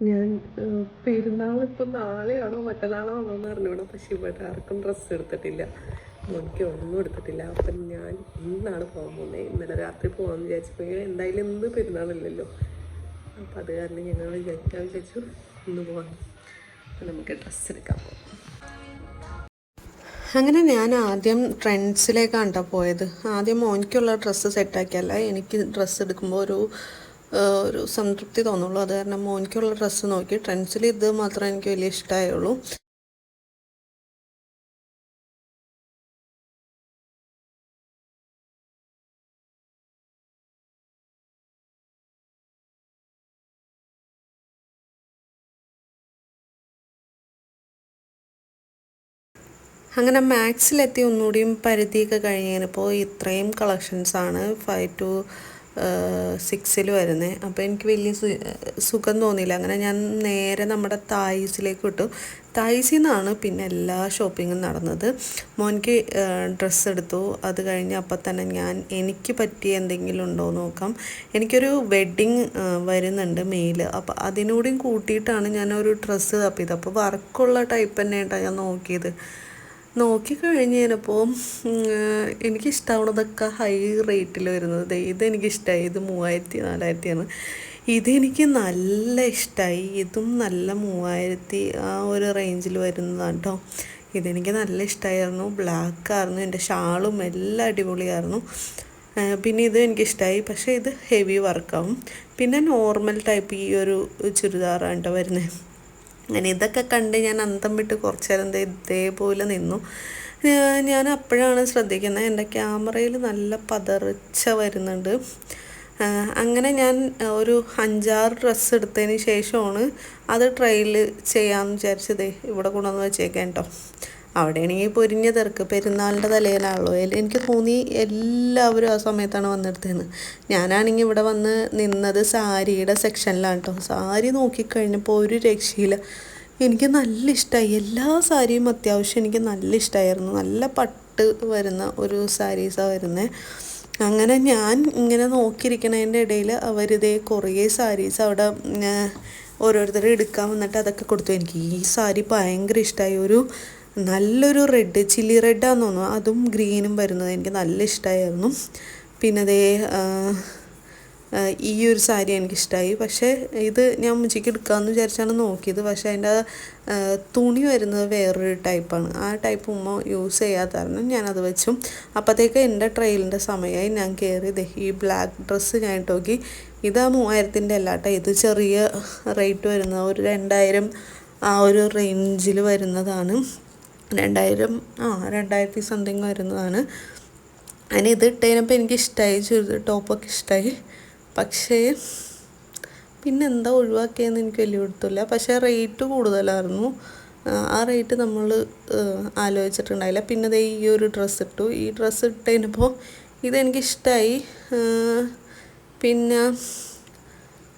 ഞാൻ പെരുന്നാളിപ്പോൾ നാളെയാണോ മറ്റന്നാളോ ആണോ എന്ന് അറിഞ്ഞൂടാ. പക്ഷെ ഇവിടെ ആർക്കും ഡ്രസ്സ് എടുത്തിട്ടില്ല, മോനിക്ക് ഒന്നും എടുത്തിട്ടില്ല. അപ്പം ഞാൻ ഇന്നാണ് പോകാൻ പോകുന്നത്. ഇന്നലെ രാത്രി പോകാമെന്ന് വിചാരിച്ചപ്പോൾ എന്തായാലും ഇന്ന് പെരുന്നാളില്ലല്ലോ. അപ്പം അത് കാരണം ഞങ്ങൾ വിചാരിച്ചു ഇന്ന് പോകാം, നമുക്ക് ഡ്രസ്സ് എടുക്കാൻ പോകാം. അങ്ങനെ ഞാൻ ആദ്യം ട്രെൻഡ്സിലേക്കാണ് കേട്ടോ പോയത്. ആദ്യം മോനിക്കുള്ള ഡ്രസ്സ് സെറ്റാക്കിയല്ല, എനിക്ക് ഡ്രസ്സ് എടുക്കുമ്പോൾ ഒരു സംതൃപ്തി തോന്നുള്ളൂ. അത് കാരണം മോനിക്കുള്ള ഡ്രസ്സ് നോക്കി ട്രെൻഡ്സിൽ ഇത് മാത്രമേ എനിക്ക് വലിയ ഇഷ്ടമായുള്ളൂ. അങ്ങനെ മാക്സിലെത്തി ഒന്നുകൂടിയും പരിധിയൊക്കെ കഴിഞ്ഞപ്പോൾ ഇത്രയും കളക്ഷൻസാണ് 5 to 6 വരുന്നത്. അപ്പോൾ എനിക്ക് വലിയ സുഖം തോന്നിയില്ല. അങ്ങനെ ഞാൻ നേരെ നമ്മുടെ തായ്സിലേക്ക് വിട്ടു. തായ്സിൽ നിന്നാണ് പിന്നെ എല്ലാ ഷോപ്പിങ്ങും നടന്നത്. മോനിക്ക് ഡ്രസ്സ് എടുത്തു. അത് കഴിഞ്ഞ് അപ്പം തന്നെ ഞാൻ എനിക്ക് പറ്റിയ എന്തെങ്കിലും ഉണ്ടോ എന്ന് നോക്കാം. എനിക്കൊരു വെഡ്ഡിങ് വരുന്നുണ്ട് മെയിൽ. അപ്പോൾ അതിനോടും കൂട്ടിയിട്ടാണ് ഞാനൊരു ഡ്രസ്സ് തപ്പിയത്. അപ്പോൾ വർക്കുള്ള ടൈപ്പ് തന്നെയായിട്ടാണ് ഞാൻ നോക്കിയത്. നോക്കിക്കഴിഞ്ഞ് കഴിഞ്ഞപ്പോൾ എനിക്കിഷ്ടമാവുന്നതൊക്കെ ഹൈ റേറ്റിൽ വരുന്നത്. ഇതെനിക്കിഷ്ടമായി. ഇത് 3000-4000 ഇതെനിക്ക് നല്ല ഇഷ്ടമായി. ഇതും നല്ല 3000 ആ ഒരു റേഞ്ചിൽ വരുന്നതാണ് കേട്ടോ. ഇതെനിക്ക് നല്ല ഇഷ്ടമായിരുന്നു. ബ്ലാക്കായിരുന്നു. എൻ്റെ ഷാളും എല്ലാം അടിപൊളിയായിരുന്നു. പിന്നെ ഇത് എനിക്കിഷ്ടമായി. പക്ഷേ ഇത് ഹെവി വർക്കാവും. പിന്നെ നോർമൽ ടൈപ്പ് ഈ ഒരു ചുരിദാറാണ് കേട്ടോ വരുന്നത്. അങ്ങനെ ഇതൊക്കെ കണ്ട് ഞാൻ അന്തം വിട്ട് കുറച്ച് നേരം ഇതേപോലെ നിന്നു. ഞാൻ അപ്പോഴാണ് ശ്രദ്ധിക്കുന്നത് എൻ്റെ ക്യാമറയിൽ നല്ല പതറിച്ച വരുന്നുണ്ട്. അങ്ങനെ ഞാൻ ഒരു 5-6 ഡ്രസ്സ് എടുത്തതിന് ശേഷമാണ് അത് ട്രയൽ ചെയ്യാമെന്ന് വിചാരിച്ചത് ഇവിടെ കൊണ്ടുവന്ന് വെച്ചേക്കാം കേട്ടോ. അവിടെയാണെങ്കിൽ പൊരിഞ്ഞ തിരക്ക്, പെരുന്നാളിൻ്റെ തലേനാണല്ലോ. എനിക്ക് തോന്നി എല്ലാവരും ആ സമയത്താണ് വന്നെടുത്തതെന്ന്. ഞാനാണെങ്കിൽ ഇവിടെ വന്ന് നിന്നത് സാരിയുടെ സെക്ഷനിലാണ് കേട്ടോ. സാരി നോക്കിക്കഴിഞ്ഞപ്പോൾ ഒരു രക്ഷയില്ല. എനിക്ക് നല്ല ഇഷ്ടമായി. എല്ലാ സാരിയും അത്യാവശ്യം എനിക്ക് നല്ല ഇഷ്ടമായിരുന്നു. നല്ല പട്ട് വരുന്ന ഒരു സാരീസാണ് വരുന്നത്. അങ്ങനെ ഞാൻ ഇങ്ങനെ നോക്കിയിരിക്കണതിൻ്റെ ഇടയിൽ അവരിതേ കുറേ സാരീസ് അവിടെ ഓരോരുത്തർ എടുക്കാൻ വന്നിട്ട് അതൊക്കെ കൊടുത്തു. എനിക്ക് ഈ സാരി ഭയങ്കര ഇഷ്ടമായി. ഒരു നല്ലൊരു റെഡ്, ചില്ലി റെഡാന്ന് തോന്നുന്നു, അതും ഗ്രീനും വരുന്നത് എനിക്ക് നല്ല ഇഷ്ടമായിരുന്നു. പിന്നെ അതേ ഈ ഒരു സാരി എനിക്കിഷ്ടമായി. പക്ഷേ ഇത് ഞാൻ ഉച്ചയ്ക്ക് എടുക്കാമെന്ന് വിചാരിച്ചാണ് നോക്കിയത്. പക്ഷേ അതിൻ്റെ തുണി വരുന്നത് വേറൊരു ടൈപ്പാണ്. ആ ടൈപ്പ് ഉമ്മ യൂസ് ചെയ്യാത്ത കാരണം ഞാനത് വെച്ചു. അപ്പോഴത്തേക്ക് എൻ്റെ ട്രയലിൻ്റെ സമയമായി. ഞാൻ കയറി ഈ ബ്ലാക്ക് ഡ്രസ്സ് ഞാൻ ഇട്ട് നോക്കി. ഇത് 3000 അല്ല കേട്ടോ. ഇത് ചെറിയ റേറ്റ് വരുന്നത് ഒരു 2000 ആ ഒരു റേഞ്ചിൽ വരുന്നതാണ്. 2000 സംതിങ് വരുന്നതാണ്. അതിന് ഇത് ഇട്ടതിനപ്പോൾ എനിക്കിഷ്ടമായി. ടോപ്പൊക്കെ ഇഷ്ടമായി. പക്ഷേ പിന്നെ എന്താ ഒഴിവാക്കിയെന്ന് എനിക്ക് വലിയ കൊടുത്തില്ല. പക്ഷേ റേറ്റ് കൂടുതലായിരുന്നു. ആ റേറ്റ് നമ്മൾ ആലോചിച്ചിട്ടുണ്ടായില്ല. പിന്നെ ദേ ഈ ഒരു ഡ്രസ്സ് ഇട്ടു. ഈ ഡ്രസ്സ് ഇട്ടതിനപ്പോൾ ഇതെനിക്കിഷ്ടമായി. പിന്നെ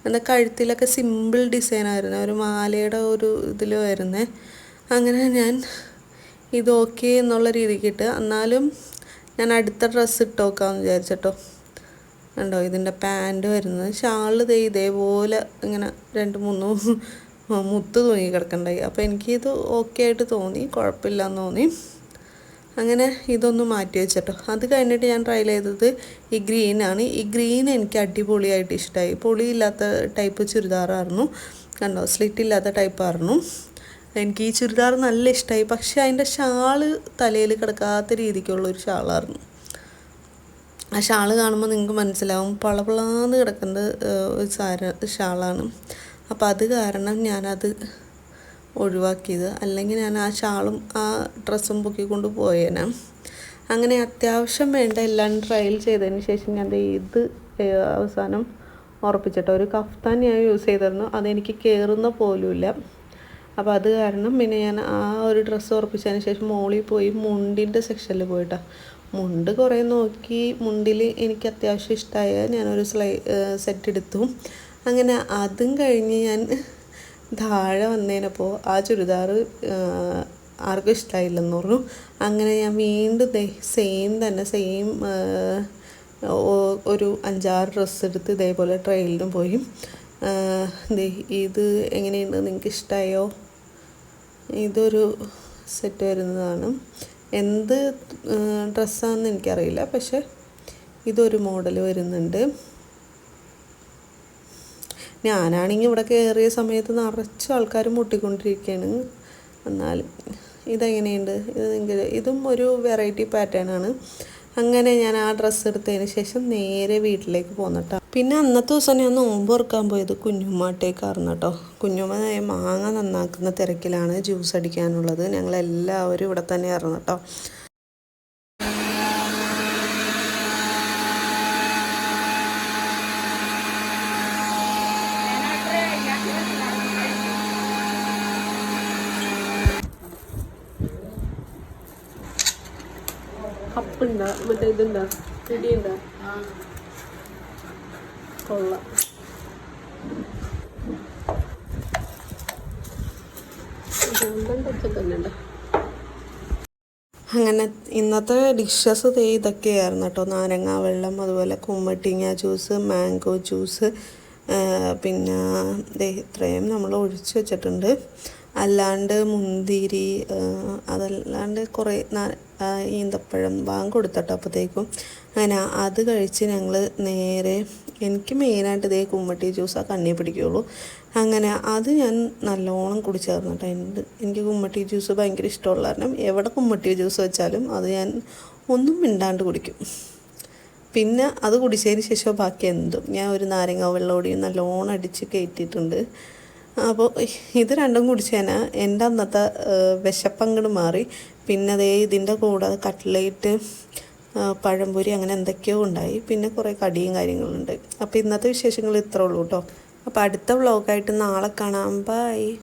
എന്താ കഴുത്തിലൊക്കെ സിമ്പിൾ ഡിസൈനായിരുന്നു. ഒരു മാലയുടെ ഒരു ഇതിൽ വരുന്നത്. അങ്ങനെ ഞാൻ ഇത് ഓക്കെ എന്നുള്ള രീതിക്ക് ഇട്ട്. എന്നാലും ഞാൻ അടുത്ത ഡ്രസ്സ് ഇട്ട് നോക്കാമെന്ന് വിചാരിച്ചിട്ടോ. കണ്ടോ ഇതിൻ്റെ പാൻറ്റ് വരുന്നത്. ഷാള് ഇതേപോലെ ഇങ്ങനെ 2-3 മുത്ത് തൂങ്ങി കിടക്കണ്ടായി. അപ്പോൾ എനിക്കിത് ഓക്കെ ആയിട്ട് തോന്നി, കുഴപ്പമില്ലെന്ന് തോന്നി. അങ്ങനെ ഇതൊന്ന് മാറ്റി വെച്ചിട്ടോ. അത് കഴിഞ്ഞിട്ട് ഞാൻ ട്രയൽ ചെയ്തത് ഈ ഗ്രീനാണ്. ഈ ഗ്രീൻ എനിക്ക് അടിപൊളിയായിട്ട് ഇഷ്ടമായി. പൊളിയില്ലാത്ത ടൈപ്പ് ചുരിദാറായിരുന്നു. കണ്ടോ സ്ലിറ്റ് ഇല്ലാത്ത ടൈപ്പായിരുന്നു. എനിക്ക് ഈ ചുരിദാർ നല്ല ഇഷ്ടമായി. പക്ഷേ അതിൻ്റെ ഷാള് തലയിൽ കിടക്കാത്ത രീതിക്കുള്ളൊരു ഷാളായിരുന്നു. ആ ഷാള് കാണുമ്പോൾ നിങ്ങൾക്ക് മനസ്സിലാവും പളപളാന്ന് കിടക്കുന്നത് ഒരു ഷാളാണ്. അപ്പോൾ അത് കാരണം ഞാനത് ഒഴിവാക്കിയത്. അല്ലെങ്കിൽ ഞാൻ ആ ഷാളും ആ ഡ്രസ്സും പൊക്കിക്കൊണ്ട് പോയേനെ. അങ്ങനെ അത്യാവശ്യം വേണ്ട എല്ലാം ട്രയൽ ചെയ്തതിന് ശേഷം ഞാൻ ഇത് അവസാനം ഉറപ്പിച്ചിട്ടോ. ഒരു കഫ്താൻ ഞാൻ യൂസ് ചെയ്തിരുന്നു. അതെനിക്ക് കയറുന്ന പോലുമില്ല. അപ്പോൾ അത് കാരണം പിന്നെ ഞാൻ ആ ഒരു ഡ്രസ്സ് ഉറപ്പിച്ചതിന് ശേഷം മോളിൽ പോയി മുണ്ടിൻ്റെ സെക്ഷനിൽ പോയിട്ടാണ്. മുണ്ട് കുറേ നോക്കി. മുണ്ടിൽ എനിക്ക് അത്യാവശ്യം ഇഷ്ടമായ ഞാനൊരു സെറ്റ് എടുത്തു. അങ്ങനെ അതും കഴിഞ്ഞ് ഞാൻ താഴെ വന്നതിനപ്പോൾ ആ ചുരിദാർ ആർക്കും ഇഷ്ടമായില്ലെന്ന് പറഞ്ഞു. അങ്ങനെ ഞാൻ വീണ്ടും സെയിം ഒരു 5-6 ഡ്രസ്സ് എടുത്ത് ഇതേപോലെ ട്രയലിനും പോയി. ദേ ഇത് എങ്ങനെയുണ്ട്, നിങ്ങൾക്ക് ഇഷ്ടമായോ? ഇതൊരു സെറ്റ് വരുന്നതാണ്. എന്ത് ഡ്രസ്സാണെന്ന് എനിക്കറിയില്ല, പക്ഷെ ഇതൊരു മോഡൽ വരുന്നുണ്ട്. ഞാനാണെങ്കിൽ ഇവിടെ കയറിയ സമയത്ത് നിറച്ച് ആൾക്കാർ മുട്ടിക്കൊണ്ടിരിക്കുകയാണ്. എന്നാലും ഇതെങ്ങനെയുണ്ട്? ഇതും ഒരു വെറൈറ്റി പാറ്റേൺ ആണ്. അങ്ങനെ ഞാൻ ആ ഡ്രസ്സ് എടുത്തതിന് ശേഷം നേരെ വീട്ടിലേക്ക് പോന്നിട്ടാണ്. പിന്നെ അന്നത്തെ ദിവസം ഞാൻ നോമ്പ് തുറക്കാൻ പോയത് കുഞ്ഞുമ്മാട്ടേക്കായിരുന്നു കേട്ടോ. കുഞ്ഞുമ്മ മാങ്ങ നന്നാക്കുന്ന തിരക്കിലാണ്, ജ്യൂസ് അടിക്കാനുള്ളത്. ഞങ്ങളെല്ലാവരും ഇവിടെ തന്നെയായിരുന്നു കേട്ടോ. കപ്പുണ്ടാ, മറ്റേ ഇതുണ്ടാ, പിടിയുണ്ടാ, കൊള്ളാം. അങ്ങനെ ഇന്നത്തെ ഡിഷസ് ഇതൊക്കെയായിരുന്നു കേട്ടോ. നാരങ്ങ വെള്ളം, അതുപോലെ കുമ്മട്ടിങ്ങ ജ്യൂസ്, മാംഗോ ജ്യൂസ്, പിന്നെ ഇത്രയും നമ്മൾ ഒഴിച്ച് വെച്ചിട്ടുണ്ട്. അല്ലാണ്ട് മുന്തിരി, അതല്ലാണ്ട് കുറേ ഈന്തപ്പഴം ബാങ്ക് കൊടുത്തട്ടോ അപ്പോഴത്തേക്കും. അങ്ങനെ അത് കഴിച്ച് ഞങ്ങൾ നേരെ, എനിക്ക് മെയിനായിട്ട് കുമ്മട്ടി ജ്യൂസാണ് കണ്ണി പിടിക്കുകയുള്ളൂ. അങ്ങനെ അത് ഞാൻ നല്ലോണം കുടിച്ചായിരുന്നു കേട്ടോ. എനിക്ക് കുമ്മട്ടി ജ്യൂസ് ഭയങ്കര ഇഷ്ടമുള്ള കാരണം എവിടെ കുമ്മട്ടി ജ്യൂസ് വെച്ചാലും അത് ഞാൻ ഒന്നും മിണ്ടാണ്ട് കുടിക്കും. പിന്നെ അത് കുടിച്ചതിന് ശേഷം ബാക്കി എന്തും ഞാൻ ഒരു നാരങ്ങ വെള്ളമോടിയും നല്ലോണം അടിച്ച് കയറ്റിയിട്ടുണ്ട്. അപ്പോൾ ഇത് രണ്ടും കുടിച്ചേന എൻ്റെ അന്നത്തെ വിശപ്പങ്ങട് മാറി. പിന്നെ ഇതിൻ്റെ കൂടെ കട്ട്ലേറ്റ്, പഴംപൊരി, അങ്ങനെ എന്തൊക്കെയോ ഉണ്ടായി. പിന്നെ കുറേ കടിയും കാര്യങ്ങളുണ്ട്. അപ്പോൾ ഇന്നത്തെ വിശേഷങ്ങൾ ഇത്രേ ഉള്ളൂ കേട്ടോ. അപ്പോൾ അടുത്ത വ്ളോഗായിട്ട് നാളെ കാണാം. ബൈ.